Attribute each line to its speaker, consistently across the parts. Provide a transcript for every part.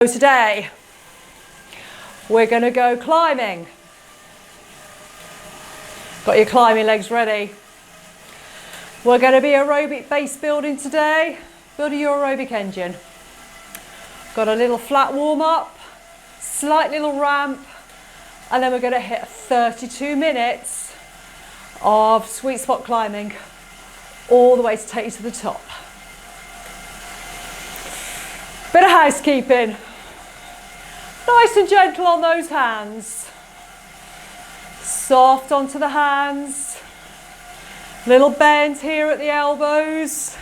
Speaker 1: So today we're going to go climbing. Got your climbing legs ready. We're going to be aerobic base building today, building your aerobic engine. Got a little flat warm up, slight little ramp, and then we're going to hit 32 minutes of sweet spot climbing all the way to take you to the top. Bit of housekeeping. Nice and gentle on those hands. Soft onto the hands. Little bend here at the elbows.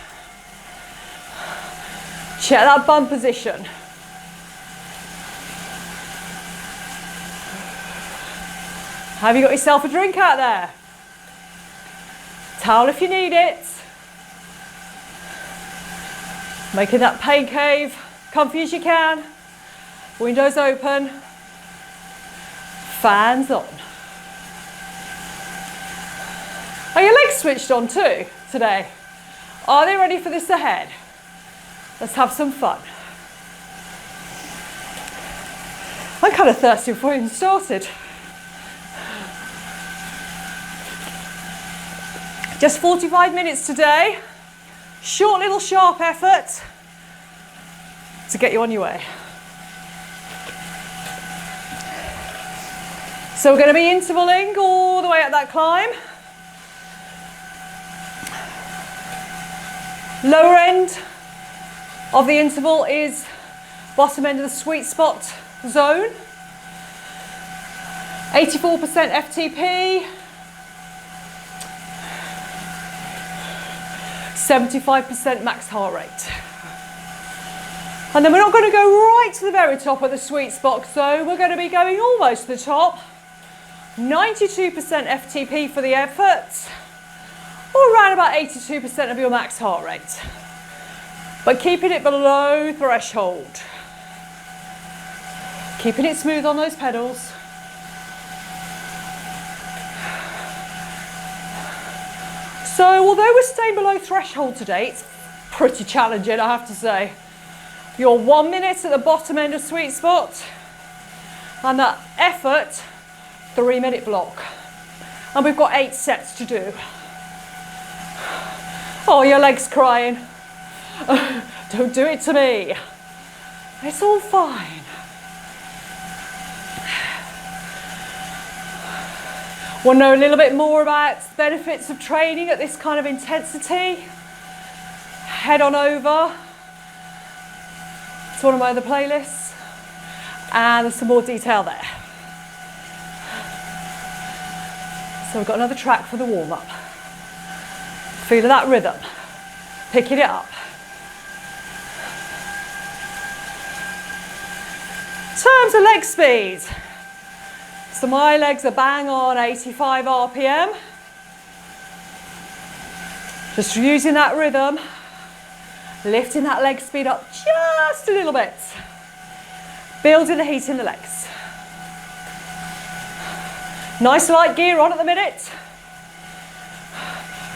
Speaker 1: Check that bum position. Have you got yourself a drink out there? Towel if you need it. Making that pain cave comfy as you can. Windows open. Fans on. Are your legs switched on too today? Are they ready for this ahead? Let's have some fun. I'm kind of thirsty before we even started. Just 45 minutes today. Short little sharp effort to get you on your way. So we're going to be intervaling all the way up that climb. Lower end of the interval is bottom end of the sweet spot zone. 84% FTP. 75% max heart rate. And then we're not going to go right to the very top of the sweet spot zone. We're going to be going almost to the top. 92% FTP for the effort, or around about 82% of your max heart rate. But keeping it below threshold. Keeping it smooth on those pedals. So although we're staying below threshold today, it's pretty challenging, I have to say. You're 1 minute at the bottom end of sweet spot, and that effort, 3 minute block. And we've got 8 sets to do. Oh, your leg's crying. Don't do it to me. It's all fine. Want to know a little bit more about the benefits of training at this kind of intensity? Head on over to one of my other playlists, and there's some more detail there. So we've got another track for the warm-up. Feeling that rhythm, picking it up. In terms of leg speed, so my legs are bang on 85 RPM. Just using that rhythm, lifting that leg speed up just a little bit. Building the heat in the legs. Nice light gear on at the minute.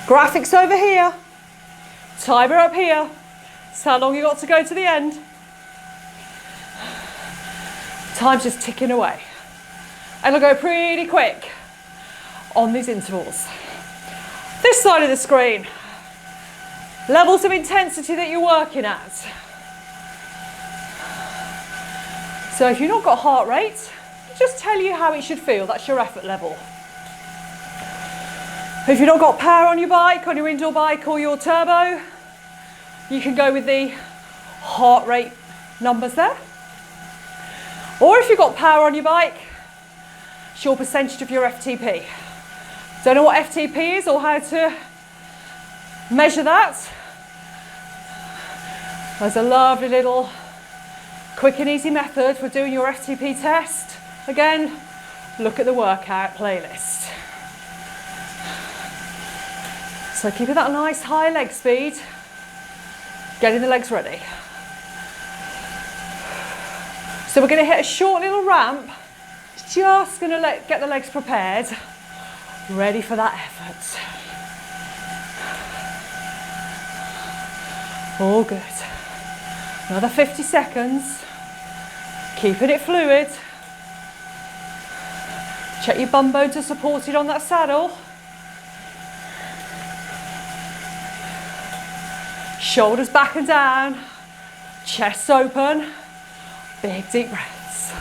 Speaker 1: Graphics over here. Timer up here. That's how long you got to go to the end. Time's just ticking away. And it'll go pretty quick on these intervals. This side of the screen. Levels of intensity that you're working at. So if you've not got heart rate, just tell you how it should feel. That's your effort level. If you've not got power on your bike, on your indoor bike or your turbo, you can go with the heart rate numbers there. Or if you've got power on your bike, it's your percentage of your FTP. Don't know what FTP is or how to measure that? There's a lovely little quick and easy method for doing your FTP test. Again, look at the workout playlist. So keeping that nice high leg speed, getting the legs ready. So we're going to hit a short little ramp, just going to get the legs prepared, ready for that effort. All good. Another 50 seconds. Keeping it fluid. Check your bum bones are supported on that saddle. Shoulders back and down. Chest open. Big deep breaths.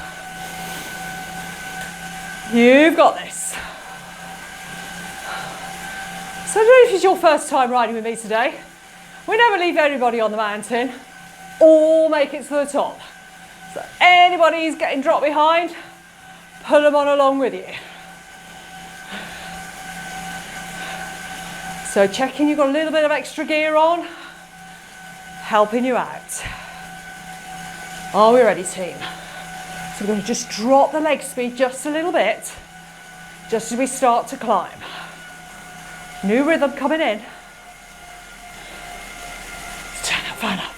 Speaker 1: You've got this. So if this is your first time riding with me today, we never leave anybody on the mountain. All make it to the top. So anybody who's getting dropped behind, pull them on along with you. So checking you've got a little bit of extra gear on, helping you out. Are we ready, team? So we're going to just drop the leg speed just a little bit, just as we start to climb. New rhythm coming in. Let's turn that fan up.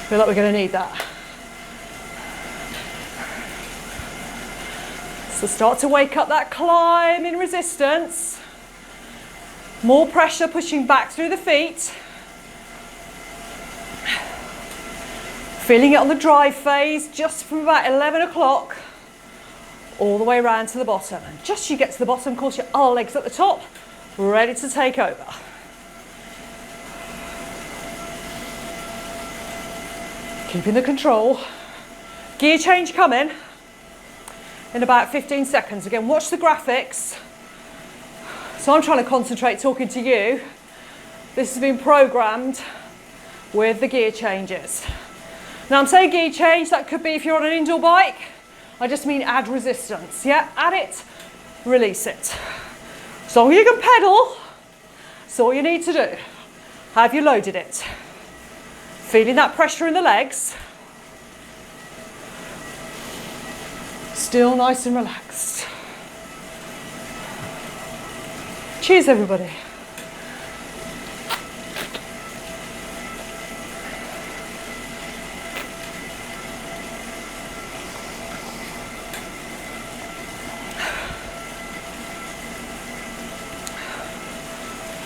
Speaker 1: Feel like we're going to need that. So start to wake up that climb in resistance. More pressure pushing back through the feet. Feeling it on the drive phase just from about 11 o'clock all the way around to the bottom. And just as you get to the bottom, of course, your other leg's at the top, ready to take over. Keeping the control. Gear change coming in about 15 seconds. Again, watch the graphics. So I'm trying to concentrate talking to you. This has been programmed with the gear changes. Now I'm saying gear change, that could be if you're on an indoor bike. I just mean add resistance, yeah? Add it, release it. So you can pedal, that's all you need to do. Have you loaded it? Feeling that pressure in the legs. Still nice and relaxed. Cheers, everybody.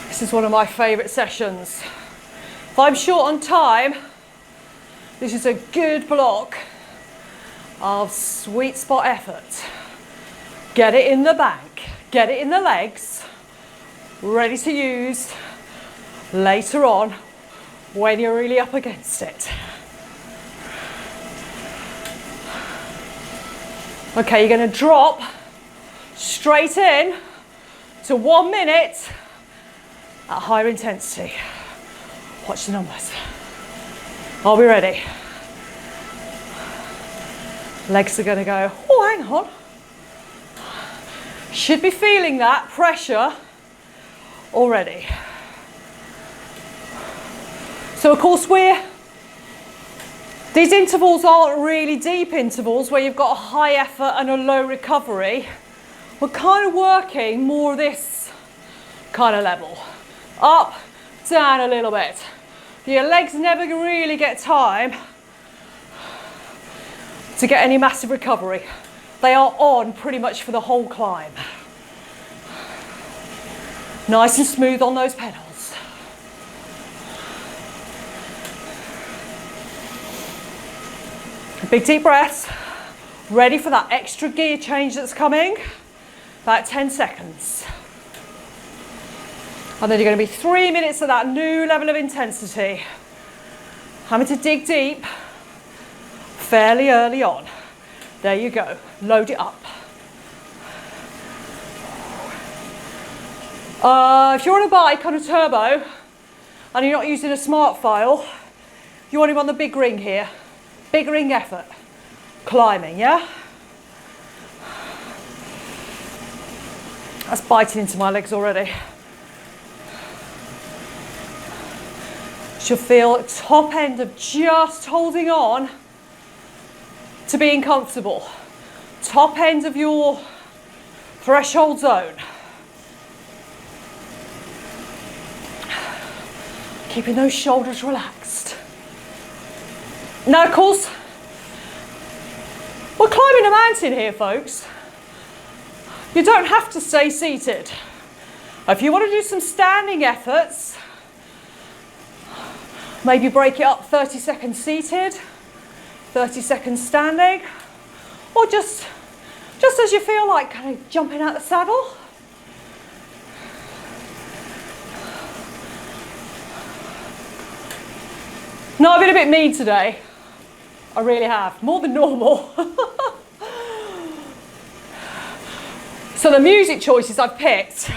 Speaker 1: This is one of my favourite sessions. If I'm short on time, this is a good block of sweet spot effort. Get it in the bank, get it in the legs, ready to use later on when you're really up against it. Okay, you're going to drop straight in to 1 minute at higher intensity. Watch the numbers. Are we ready? Legs are going to go, oh, hang on. Should be feeling that pressure already. So of course these intervals aren't really deep intervals where you've got a high effort and a low recovery. We're kind of working more this kind of level. Up, down a little bit. Your legs never really get time to get any massive recovery. They are on pretty much for the whole climb. Nice and smooth on those pedals. Big deep breaths. Ready for that extra gear change that's coming. About 10 seconds. And then you're going to be 3 minutes of that new level of intensity. Having to dig deep fairly early on. There you go. Load it up. If you're on a bike on a turbo and you're not using a smart file, you want him on the big ring here. Big ring effort. Climbing, yeah? That's biting into my legs already. You'll feel top end of just holding on to being comfortable. Top end of your threshold zone. Keeping those shoulders relaxed. Now, of course, we're climbing a mountain here, folks. You don't have to stay seated. If you want to do some standing efforts, Maybe break it up 30 seconds seated, 30 seconds standing, or just as you feel like, kind of jumping out the saddle. No, I've been a bit mean today. I really have, more than normal. So the music choices I've picked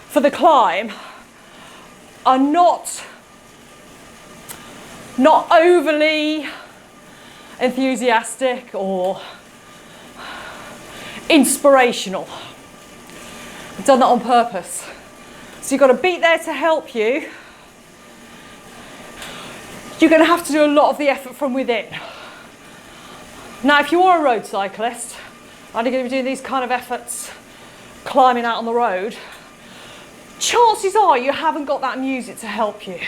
Speaker 1: for the climb are not overly enthusiastic or inspirational. I've done that on purpose. So you've got a beat there to help you. You're going to have to do a lot of the effort from within. Now, if you are a road cyclist, and you're going to be doing these kind of efforts climbing out on the road, chances are you haven't got that music to help you.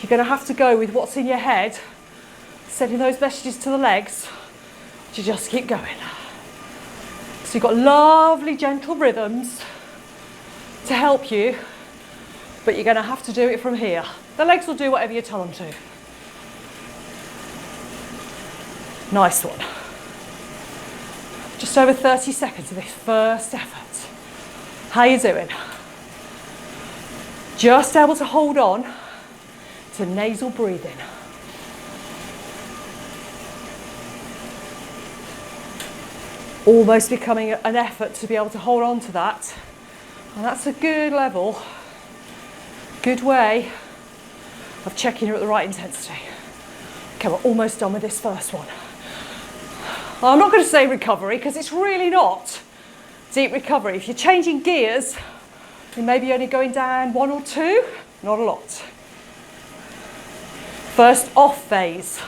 Speaker 1: You're going to have to go with what's in your head, sending those messages to the legs to just keep going. So you've got lovely gentle rhythms to help you, but you're going to have to do it from here. The legs will do whatever you tell them to. Nice one. Just over 30 seconds of this first effort. How you doing? Just able to hold on to nasal breathing. Almost becoming an effort to be able to hold on to that. And that's a good level, good way of checking you're at the right intensity. Okay, we're almost done with this first one. I'm not going to say recovery because it's really not deep recovery. If you're changing gears, you may be only going down 1 or 2, not a lot. First off phase.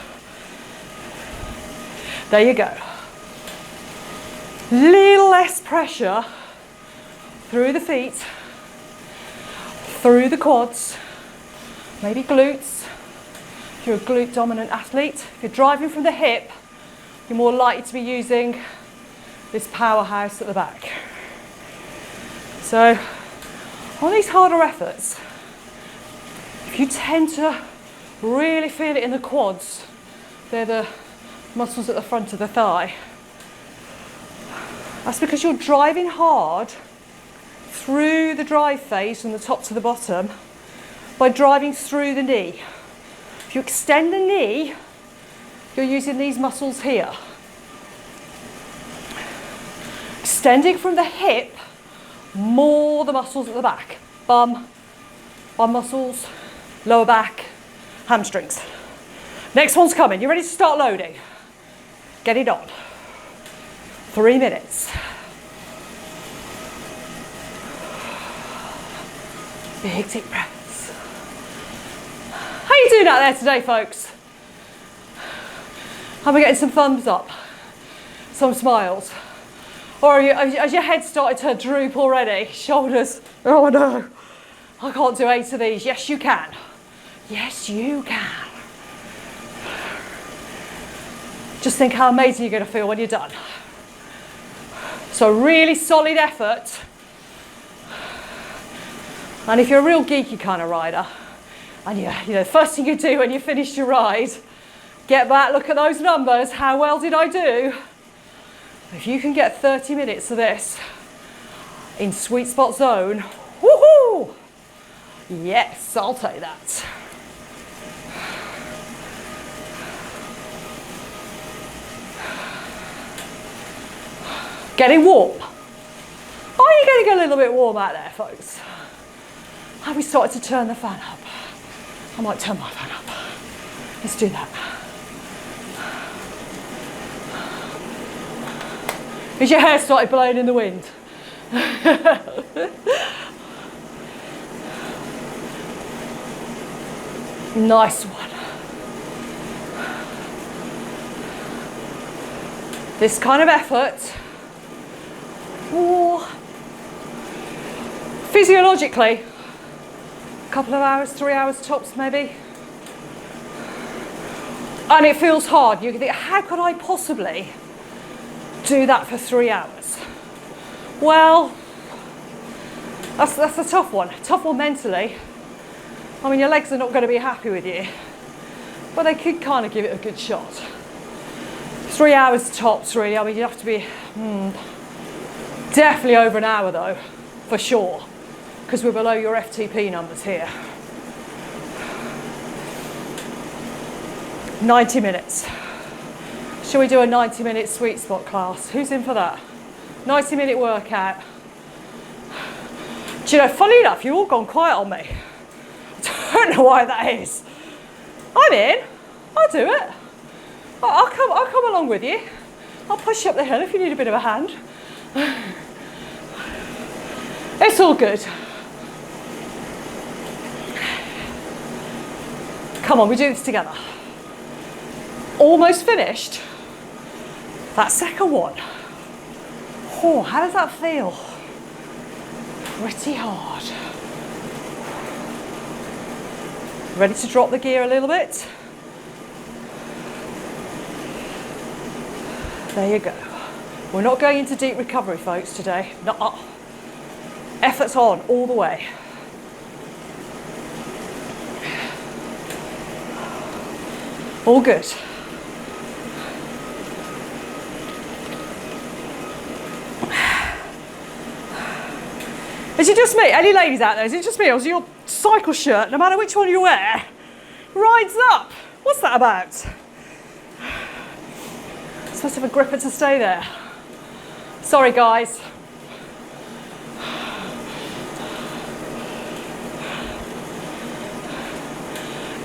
Speaker 1: There you go. Little less pressure through the feet, through the quads, maybe glutes. If you're a glute dominant athlete, if you're driving from the hip, you're more likely to be using this powerhouse at the back. So on these harder efforts, if you tend to really feel it in the quads, they're the muscles at the front of the thigh, that's because you're driving hard through the drive phase from the top to the bottom by driving through the knee. If you extend the knee, you're using these muscles here. Extending from the hip, more the muscles at the back. Bum muscles, lower back, hamstrings. Next one's coming. You ready to start loading? Get it on. 3 minutes. Big deep breaths. How you doing out there today, folks? Am I getting some thumbs up? Some smiles? Or has your head started to droop already? Shoulders, oh no, I can't do 8 of these. Yes, you can. Yes, you can. Just think how amazing you're going to feel when you're done. So really solid effort. And if you're a real geeky kind of rider, and you know, the first thing you do when you finish your ride, get back, look at those numbers, how well did I do? If you can get 30 minutes of this in sweet spot zone, woohoo! Yes, I'll take that. Getting warm. Are you getting a little bit warm out there, folks? Have we started to turn the fan up? I might turn my fan up. Let's do that. Has your hair started blowing in the wind? Nice one. This kind of effort, physiologically, a couple of hours, 3 hours tops maybe. And it feels hard. You can think, how could I possibly do that for 3 hours? Well, that's a tough one mentally. I mean, your legs are not going to be happy with you, but they could kind of give it a good shot. 3 hours tops, really. I mean, you have to be definitely over an hour though, for sure, because we're below your FTP numbers here. 90 minutes. Shall we do a 90-minute sweet spot class? Who's in for that? 90-minute workout. Do you know, funny enough, you've all gone quiet on me. I don't know why that is. I'm in. I'll do it. I'll come along with you. I'll push you up the hill if you need a bit of a hand. It's all good. Come on, we do this together. Almost finished. That second one. Oh, how does that feel? Pretty hard. Ready to drop the gear a little bit? There you go. We're not going into deep recovery, folks, today. Nuh-uh. Effort's on all the way. All good. Is it just me? Any ladies out there? Is it just me, or is your cycle shirt, no matter which one you wear, rides up? What's that about? Supposed to have a gripper to stay there. Sorry, guys.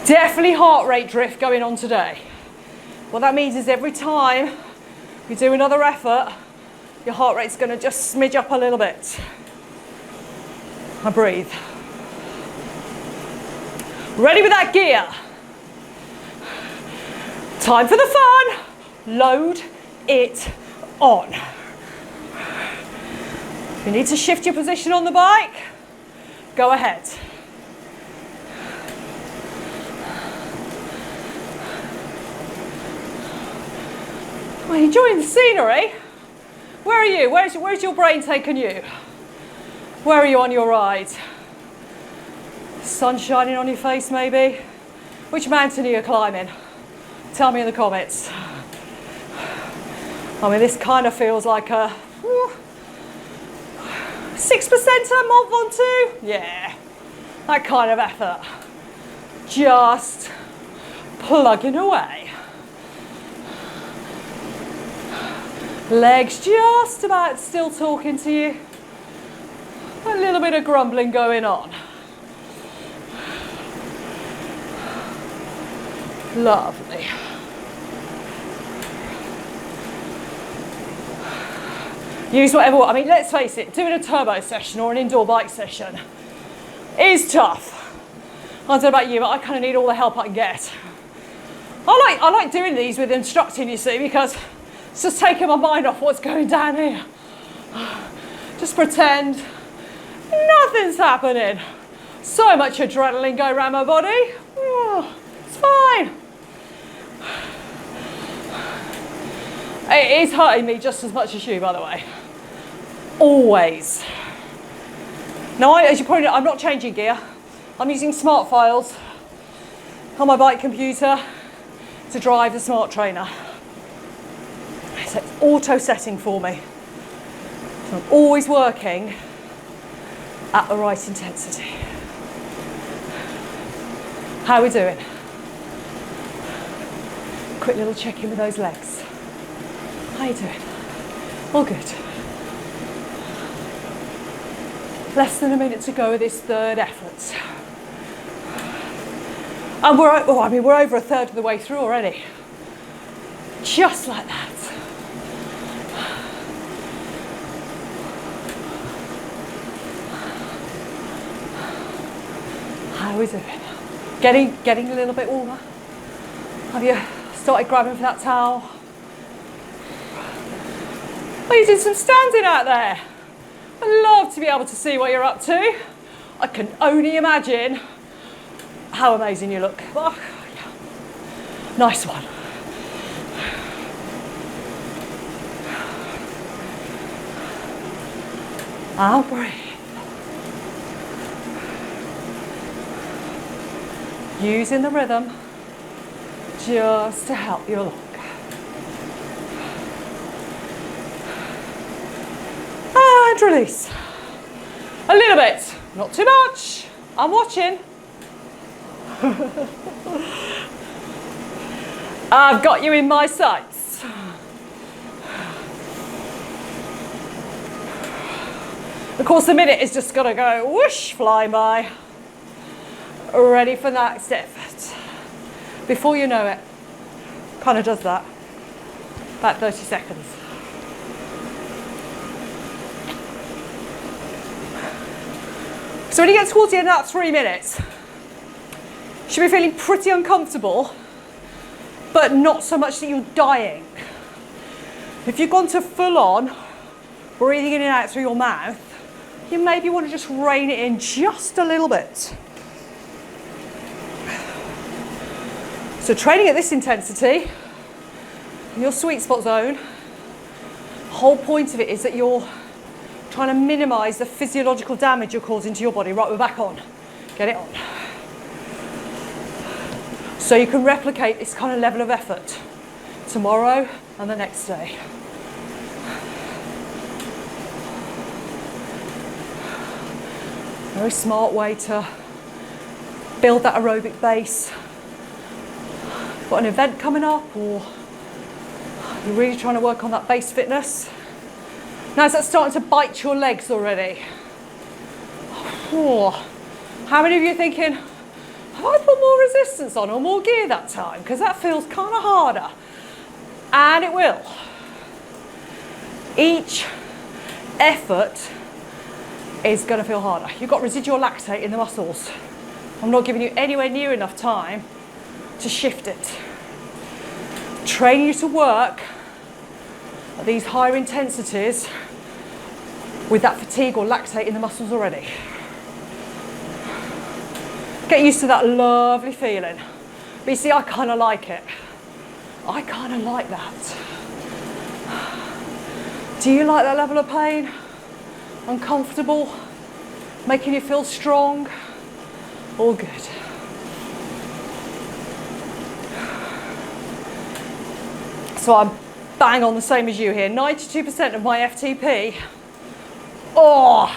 Speaker 1: Definitely heart rate drift going on today. What that means is every time you do another effort, your heart rate's going to just smidge up a little bit. And breathe. Ready with that gear. Time for the fun. Load it on. If you need to shift your position on the bike, go ahead. Are you enjoying the scenery? Where are you? Where's your brain taken you? Where are you on your ride? Sun shining on your face, maybe? Which mountain are you climbing? Tell me in the comments. I mean, this kind of feels like a 6%er Mont Ventoux. Yeah, that kind of effort. Just plugging away. Legs just about still talking to you. A little bit of grumbling going on. Lovely. Use whatever, I mean, let's face it, doing a turbo session or an indoor bike session is tough. I don't know about you, but I kind of need all the help I can get. I like doing these with instructing, you see, because it's just taking my mind off what's going down here. Just pretend nothing's happening. So much adrenaline going around my body. Oh, it's fine. It is hurting me just as much as you, by the way. Always. Now, as you pointed out, I'm not changing gear. I'm using smart files on my bike computer to drive the smart trainer. So it's auto setting for me. So I'm always working at the right intensity. How are we doing? Quick little check in with those legs. How are you doing? All good. Less than a minute to go with this third effort. And we're over a third of the way through already. Just like that. How are we doing? Getting a little bit warmer? Have you started grabbing for that towel? Oh, you did some standing out there. I'd love to be able to see what you're up to. I can only imagine how amazing you look. Oh, yeah. Nice one. I'll breathe. Using the rhythm just to help you along. And release. A little bit, not too much. I'm watching. I've got you in my sights. Of course, the minute is just gonna go whoosh, fly by. Ready for the next effort. Before you know it, kind of does that. About 30 seconds. So when you get towards the end of that 3 minutes, you should be feeling pretty uncomfortable, but not so much that you're dying. If you've gone to full on, breathing in and out through your mouth, you maybe want to just rein it in just a little bit. So training at this intensity, in your sweet spot zone, the whole point of it is that you're trying to minimise the physiological damage you're causing to your body. Right, we're back on. Get it on. So you can replicate this kind of level of effort tomorrow and the next day. Very smart way to build that aerobic base. Got an event coming up, or you're really trying to work on that base fitness. Now is that starting to bite your legs already? Oh, how many of you are thinking, have I put more resistance on or more gear that time? Because that feels kind of harder. And it will. Each effort is going to feel harder. You've got residual lactate in the muscles. I'm not giving you anywhere near enough time to shift it. Train you to work at these higher intensities with that fatigue or lactate in the muscles already. Get used to that lovely feeling. But you see, I kind of like it. I kind of like that. Do you like that level of pain? Uncomfortable? Making you feel strong? All good. So I'm bang on the same as you here. 92% of my FTP. Oh,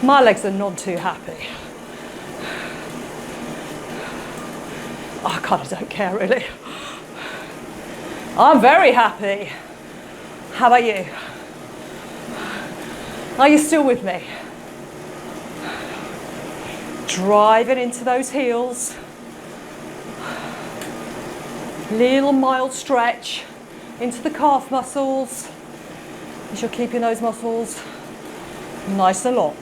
Speaker 1: my legs are not too happy. I kind of don't care really. I'm very happy. How about you? Are you still with me? Driving into those heels. Little mild stretch into the calf muscles as you're keeping those muscles nice and long.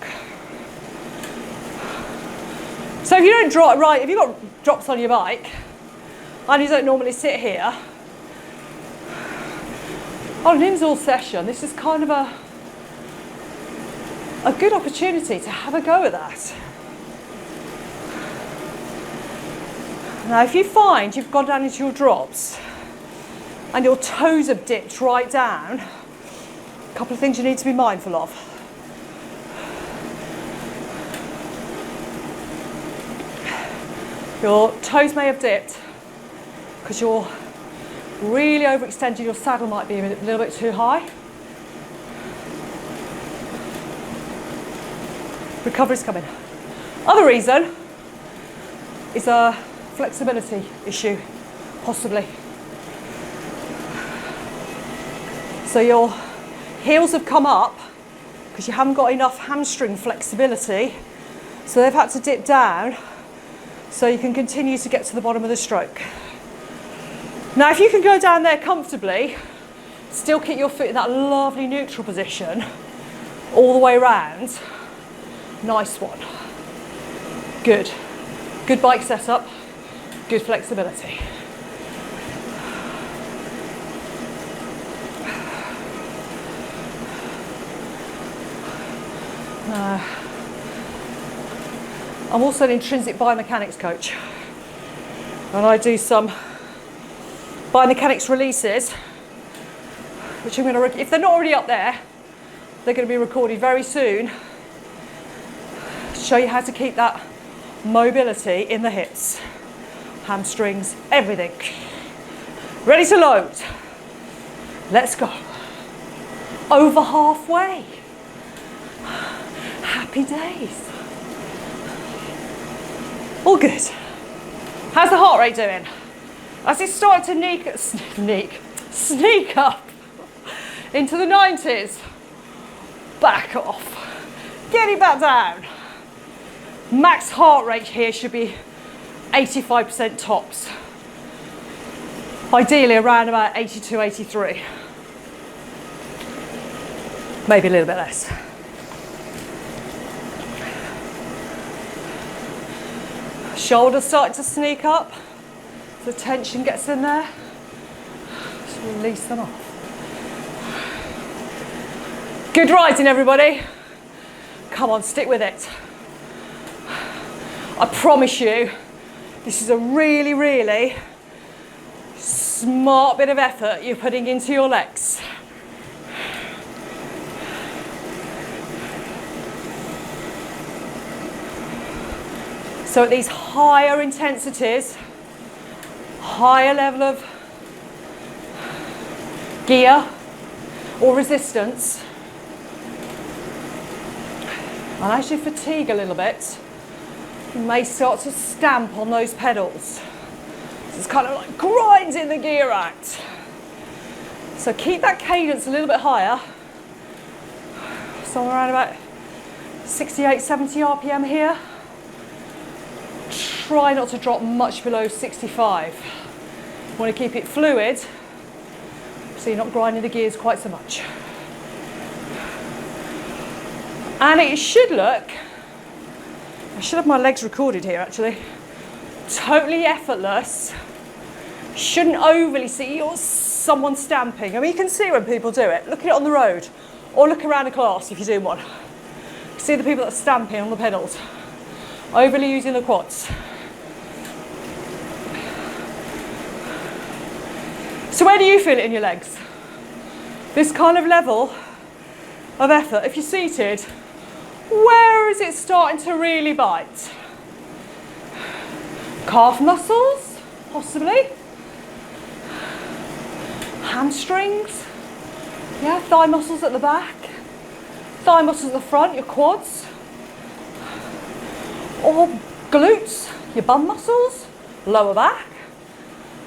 Speaker 1: So if you don't drop, right, if you've got drops on your bike and you don't normally sit here, on an indoor session, this is kind of a good opportunity to have a go at that. Now, if you find you've gone down into your drops and your toes have dipped right down, a couple of things you need to be mindful of. Your toes may have dipped because you're really overextended. Your saddle might be a little bit too high. Recovery's coming. Other reason is a flexibility issue, possibly. So your heels have come up because you haven't got enough hamstring flexibility, so they've had to dip down so you can continue to get to the bottom of the stroke. Now if you can go down there comfortably, still keep your foot in that lovely neutral position all the way around, nice one. Good. Good bike setup, good flexibility. I'm also an intrinsic biomechanics coach, and I do some biomechanics releases, which I'm going to, if they're not already up there, they're going to be recorded very soon to show you how to keep that mobility in the hips, hamstrings, everything. Ready to load. Let's go. Over halfway. Happy days. All good. How's the heart rate doing? As it's starting to sneak up into the 90s, back off. Get it back down. Max heart rate here should be 85% tops. Ideally around about 82, 83. Maybe a little bit less. Shoulders starting to sneak up. The tension gets in there. Just release them off. Good rising, everybody. Come on, stick with it. I promise you, this is a really, really smart bit of effort you're putting into your legs. So at these higher intensities, higher level of gear or resistance, and as you fatigue a little bit, you may start to stamp on those pedals. So it's kind of like grinding the gear out. So keep that cadence a little bit higher, somewhere around about 68, 70 RPM here. Try not to drop much below 65. You want to keep it fluid so you're not grinding the gears quite so much. And it should look, I should have my legs recorded here actually, totally effortless. Shouldn't overly see someone stamping. I mean, you can see when people do it. Look at it on the road or look around a class if you do one. See the people that are stamping on the pedals, overly using the quads. So where do you feel it in your legs? This kind of level of effort, if you're seated, where is it starting to really bite? Calf muscles, possibly. Hamstrings. Yeah, thigh muscles at the back. Thigh muscles at the front, your quads. Or glutes, your bum muscles, lower back.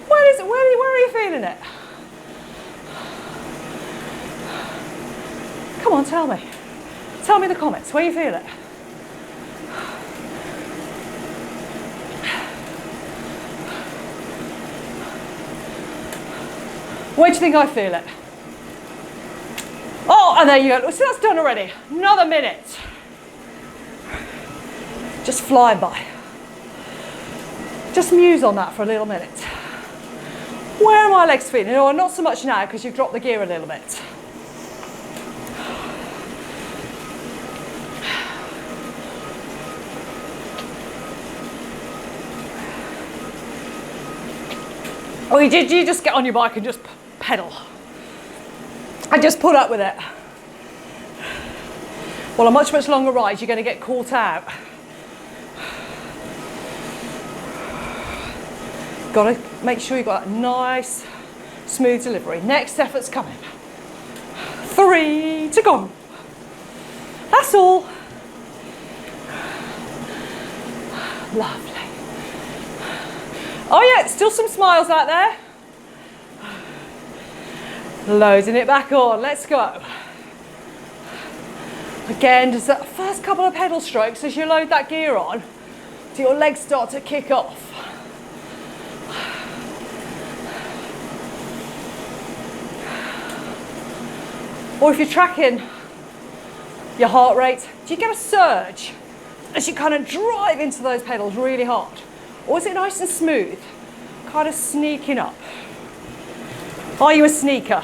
Speaker 1: Where is it? Where are you feeling it? Come on, tell me. Tell me in the comments where you feel it. Where do you think I feel it? Oh, and there you go. See, that's done already. Another minute. Just flying by. Just muse on that for a little minute. Where are my legs feeling? Oh, not so much now because you've dropped the gear a little bit. Or you just get on your bike and just pedal. And just put up with it. Well, a much, much longer ride, you're going to get caught out. Got to make sure you've got that nice, smooth delivery. Next effort's coming. 3 to go. That's all. Lovely. Oh yeah, still some smiles out there. Loading it back on. Let's go. Again, just that first couple of pedal strokes as you load that gear on, do your legs start to kick off. Or if you're tracking your heart rate, do you get a surge as you kind of drive into those pedals really hard? Or is it nice and smooth, kind of sneaking up? Are you a sneaker?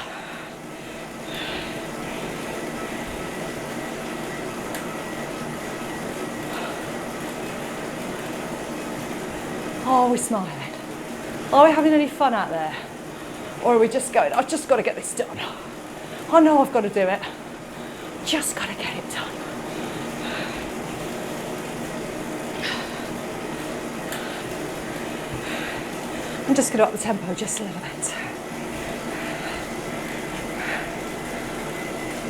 Speaker 1: Are we smiling? Are we having any fun out there? Or are we just going, I've just got to get this done. I know I've got to do it. Just got to get it done. I'm just going to up the tempo just a little bit.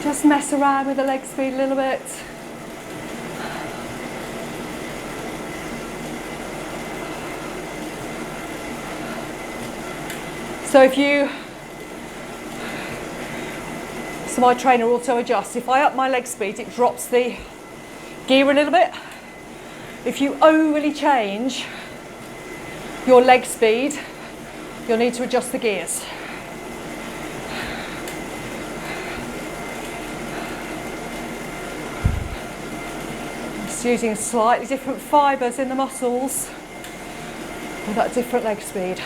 Speaker 1: Just mess around with the leg speed a little bit. So my trainer also adjusts. If I up my leg speed, it drops the gear a little bit. If you overly change your leg speed, you'll need to adjust the gears. Just using slightly different fibres in the muscles with that different leg speed.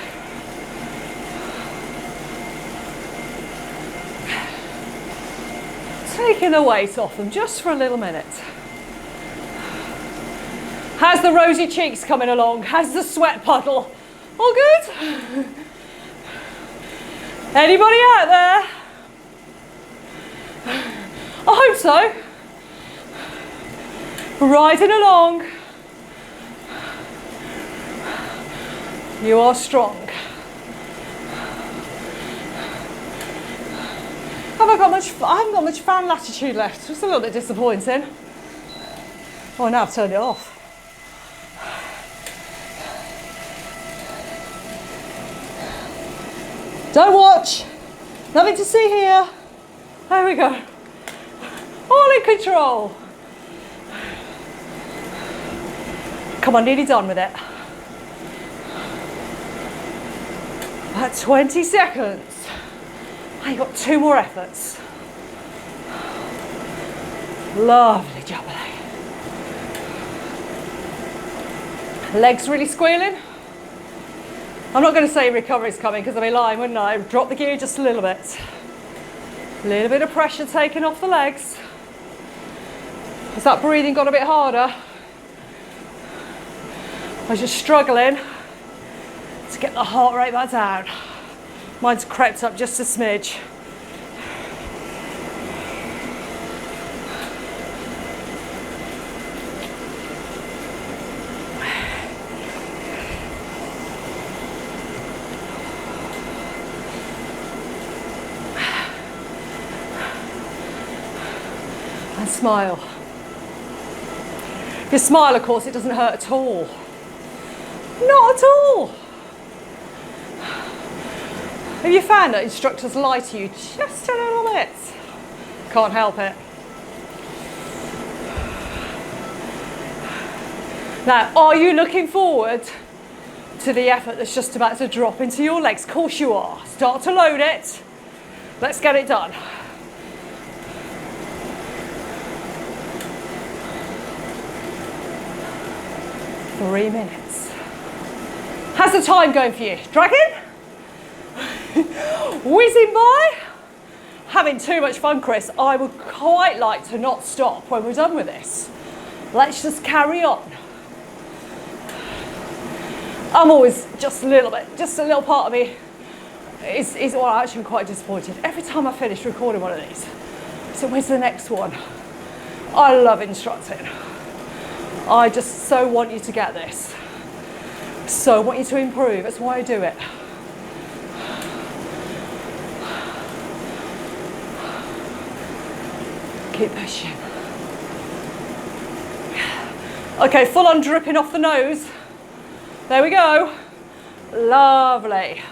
Speaker 1: Taking the weight off them just for a little minute. How's the rosy cheeks coming along? How's the sweat puddle? All good? Anybody out there? I hope so. Riding along. You are strong. I haven't got much fan latitude left. Just a little bit disappointing. Oh, now I've turned it off. Don't watch. Nothing to see here. There we go. All in control. Come on, nearly done with it. About 20 seconds. You've got 2 more efforts. Lovely jubbly. Legs really squealing. I'm not going to say recovery's coming because I'd be lying, wouldn't I? Drop the gear just a little bit. A little bit of pressure taken off the legs. Has that breathing got a bit harder? I was just struggling to get the heart rate back down. Mine's crept up just a smidge. And smile. If you smile, of course, it doesn't hurt at all. Not at all. Have you found that instructors lie to you just a little bit? Can't help it. Now, are you looking forward to the effort that's just about to drop into your legs? Of course you are. Start to load it. Let's get it done. Three minutes. How's the time going for you? Dragging? Whizzing by? Having too much fun, Chris. I would quite like to not stop when we're done with this. Let's just carry on. I'm always just a little part of me well, actually I'm quite disappointed. Every time I finish recording one of these, so where's the next one? I love instructing. I just so want you to get this. So want you to improve. That's why I do it. Keep pushing. Okay, full on dripping off the nose. There we go. Lovely.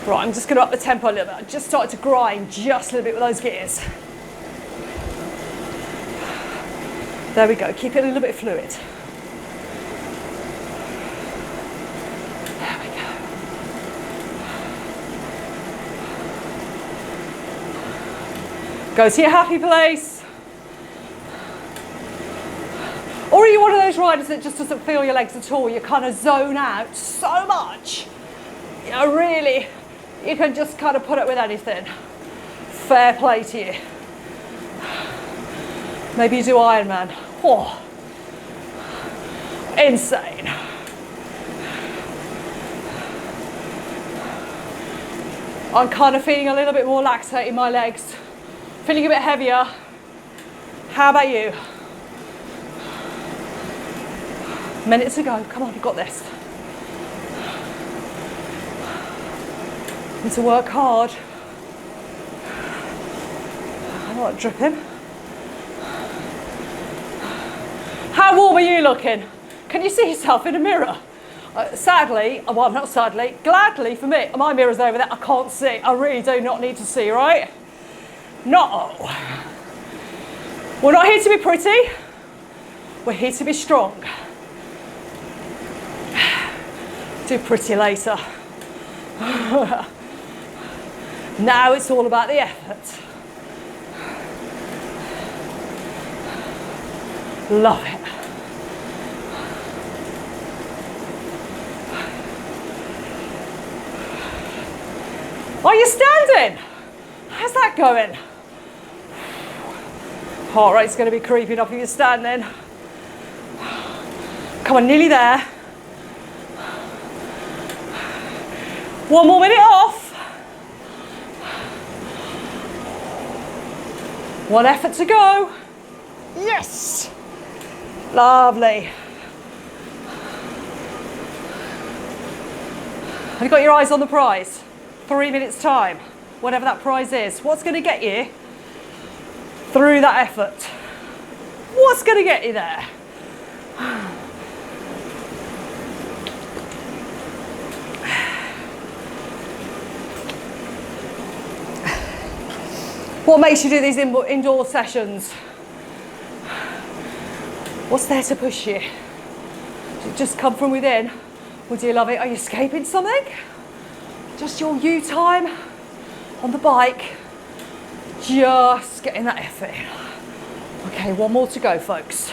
Speaker 1: Right, I'm just going to up the tempo a little bit. I just started to grind just a little bit with those gears. There we go. Keep it a little bit fluid. There we go. Go to your happy place. Or are you one of those riders that just doesn't feel your legs at all? You kind of zone out so much. You know, really, you can just kind of put it with anything. Fair play to you. Maybe you do Ironman. Oh, insane. I'm kind of feeling a little bit more lactate in my legs. Feeling a bit heavier. How about you? Minutes to go. Come on, you've got this. Need to work hard. I'm not dripping. How warm are you looking? Can you see yourself in a mirror? Sadly, well, not sadly, gladly for me, my mirror's over there. I can't see. I really do not need to see, right? No. We're not here to be pretty. We're here to be strong. Do pretty later. Now it's all about the effort. Love it. Are you standing? How's that going? Heart rate's going to be creeping up if you're standing. Come on, nearly there. One more minute off. One effort to go. Yes. Lovely. Have you got your eyes on the prize? 3 minutes time, whatever that prize is. What's going to get you through that effort? What's going to get you there? What makes you do these indoor sessions? What's there to push you? Does it just come from within? Or do you love it? Are you escaping something? Just your you time on the bike. Just getting that effort in. Okay, one more to go, folks.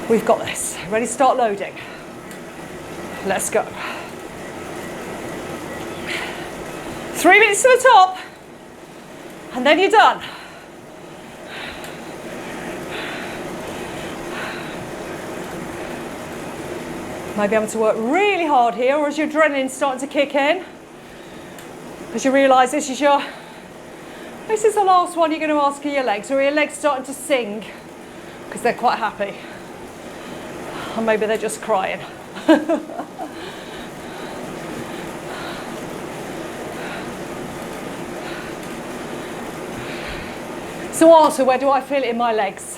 Speaker 1: We've got this. Ready to start loading? Let's go. 3 minutes to the top, and then you're done. Maybe having to work really hard here, or is your adrenaline starting to kick in? As you realise this is the last one you're going to ask of your legs, or are your legs starting to sing because they're quite happy? Or maybe they're just crying. So answer, where do I feel it in my legs?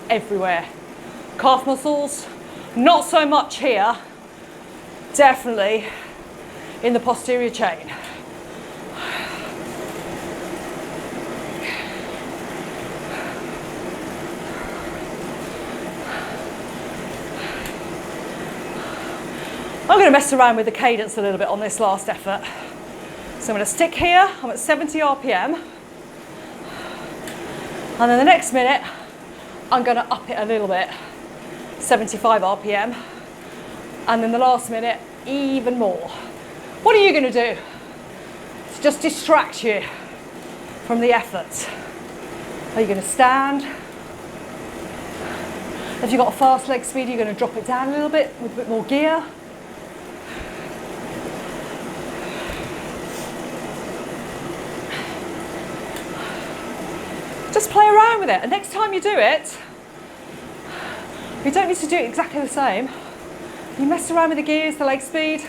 Speaker 1: Everywhere. Calf muscles, not so much here. Definitely in the posterior chain. I'm going to mess around with the cadence a little bit on this last effort. So I'm going to stick here, I'm at 70 RPM. And then the next minute, I'm going to up it a little bit, 75 RPM. And then the last minute, even more. What are you going to do to just distract you from the effort? Are you going to stand? If you've got a fast leg speed, you're going to drop it down a little bit with a bit more gear. Just play around with it, and next time you do it, you don't need to do it exactly the same. You mess around with the gears, the leg speed.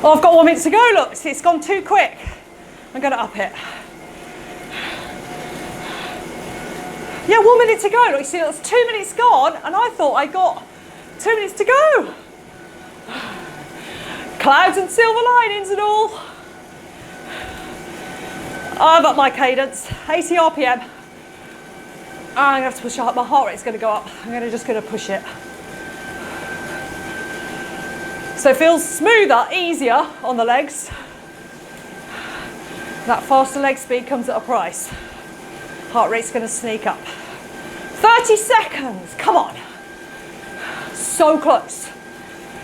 Speaker 1: Oh, I've got 1 minute to go, look, see, it's gone too quick. I'm going to up it. Yeah, 1 minute to go, look, you see, that's 2 minutes gone, and I thought I got 2 minutes to go. Clouds and silver linings and all. I've upped my cadence, 80 RPM. I'm going to have to push up, my heart rate's going to go up. I'm just going to push it. So it feels smoother, easier on the legs. That faster leg speed comes at a price. Heart rate's going to sneak up. 30 seconds, come on. So close.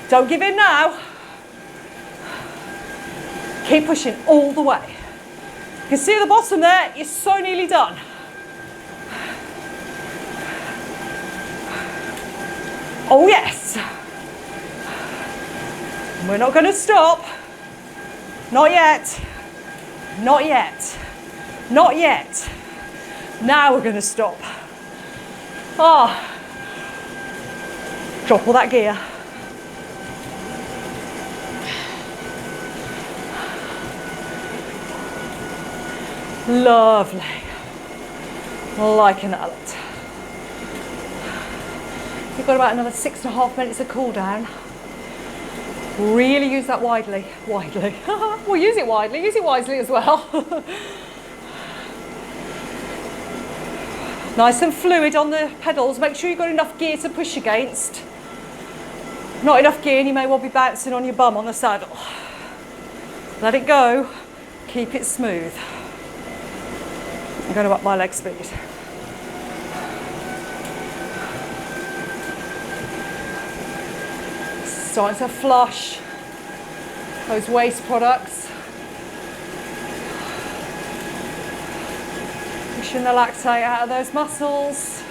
Speaker 1: Don't give in now. Keep pushing all the way. You can see at the bottom there, you're so nearly done. Oh yes. We're not going to stop. Not yet. Not yet. Not yet. Now we're going to stop. Ah, drop all that gear. Lovely. Liking that a lot. You've got about another 6.5 minutes of cool down. Really use that widely. Well, use it widely, use it wisely as well. Nice and fluid on the pedals. Make sure you've got enough gear to push against. Not enough gear and you may well be bouncing on your bum on the saddle. Let it go. Keep it smooth. I'm going to up my leg speed. Starting to flush those waste products. Pushing the lactate out of those muscles.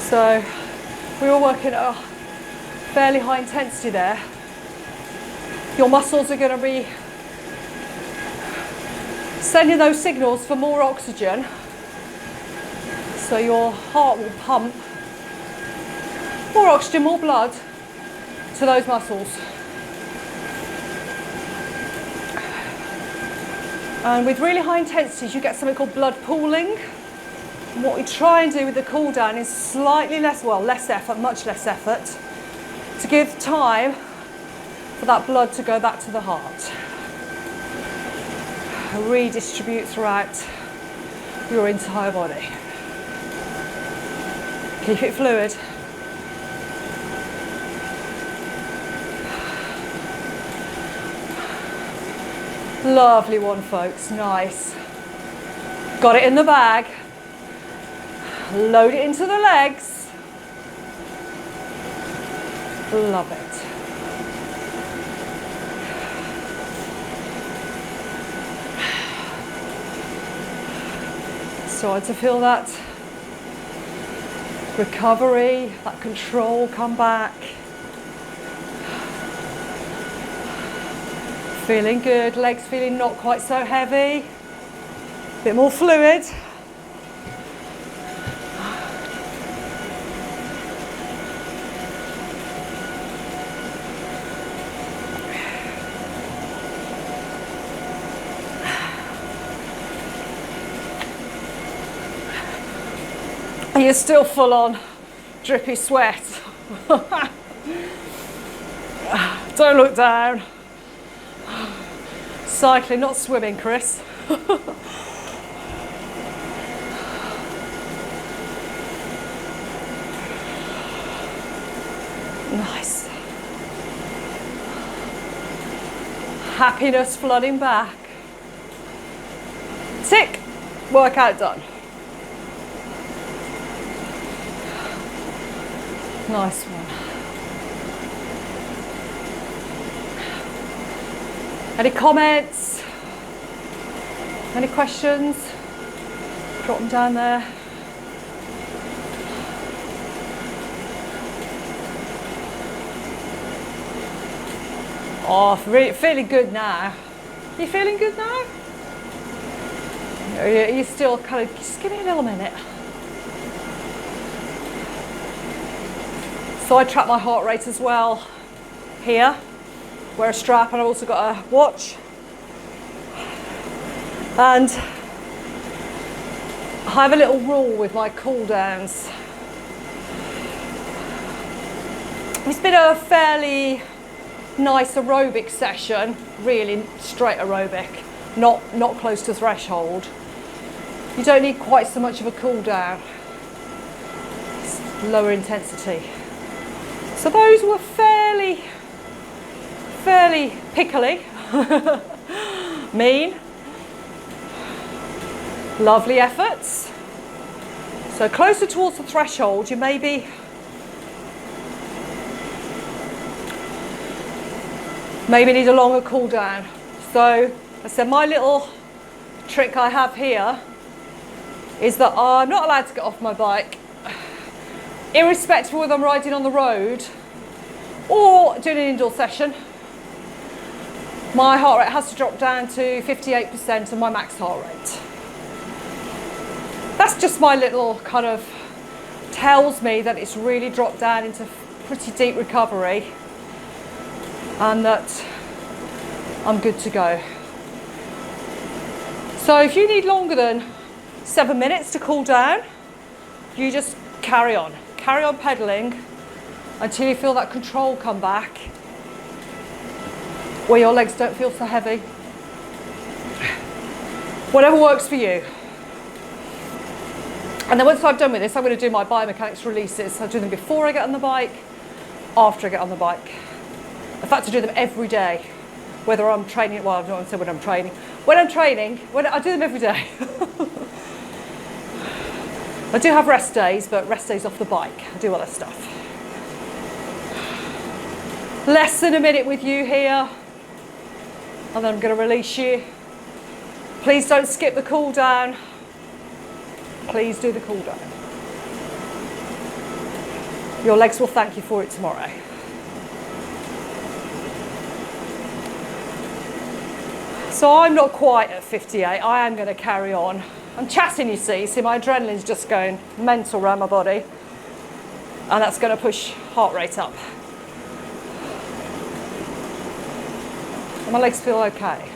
Speaker 1: So we were working at a fairly high intensity there. Your muscles are going to be sending those signals for more oxygen. So your heart will pump more oxygen, more blood to those muscles. And with really high intensities, you get something called blood pooling. And what we try and do with the cool down is slightly less, well, less effort, much less effort, to give time for that blood to go back to the heart. Redistribute throughout your entire body. Keep it fluid. Lovely one, folks. Nice. Got it in the bag. Load it into the legs. Love it. Starting to feel that recovery, that control come back. Feeling good, legs feeling not quite so heavy, a bit more fluid. You're still full on drippy sweat. Don't look down. Cycling, not swimming, Chris. Nice. Happiness flooding back. Tick. Workout done. Nice one. Any comments? Any questions? Drop them down there. Oh, feeling good now. You feeling good now? You still kind of, just give me a little minute. So I track my heart rate as well here. Wear a strap and I've also got a watch. And I have a little rule with my cool downs. It's been a fairly nice aerobic session, really straight aerobic, not close to threshold. You don't need quite so much of a cool down. It's lower intensity. So those were fairly pickly, mean, lovely efforts. So closer towards the threshold, you maybe need a longer cool down. So I said my little trick I have here is that I'm not allowed to get off my bike, irrespective of whether I'm riding on the road or doing an indoor session. My heart rate has to drop down to 58% of my max heart rate. That's just my little kind of tells me that it's really dropped down into pretty deep recovery and that I'm good to go. So if you need longer than 7 minutes to cool down, you just carry on pedaling until you feel that control come back, where your legs don't feel so heavy. Whatever works for you. And then once I've done with this, I'm going to do my biomechanics releases. I'll do them before I get on the bike, after I get on the bike. In fact, I do them every day, whether I'm training, well, I don't want to say when I'm training. When I'm training, I do them every day. I do have rest days, but rest days off the bike. I do other stuff. Less than a minute with you here, and then I'm going to release you. Please don't skip the cool down. Please do the cool down. Your legs will thank you for it tomorrow. So I'm not quite at 58. I am going to carry on. I'm chatting, you see my adrenaline's just going mental around my body, and that's going to push heart rate up. And my legs feel okay.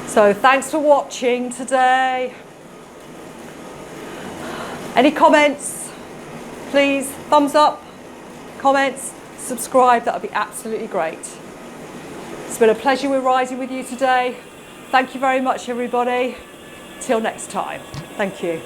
Speaker 1: So thanks for watching today. Any comments? Please, thumbs up, comments, subscribe, that would be absolutely great. It's been a pleasure with Rising with you today. Thank you very much, everybody. Till next time. Thank you.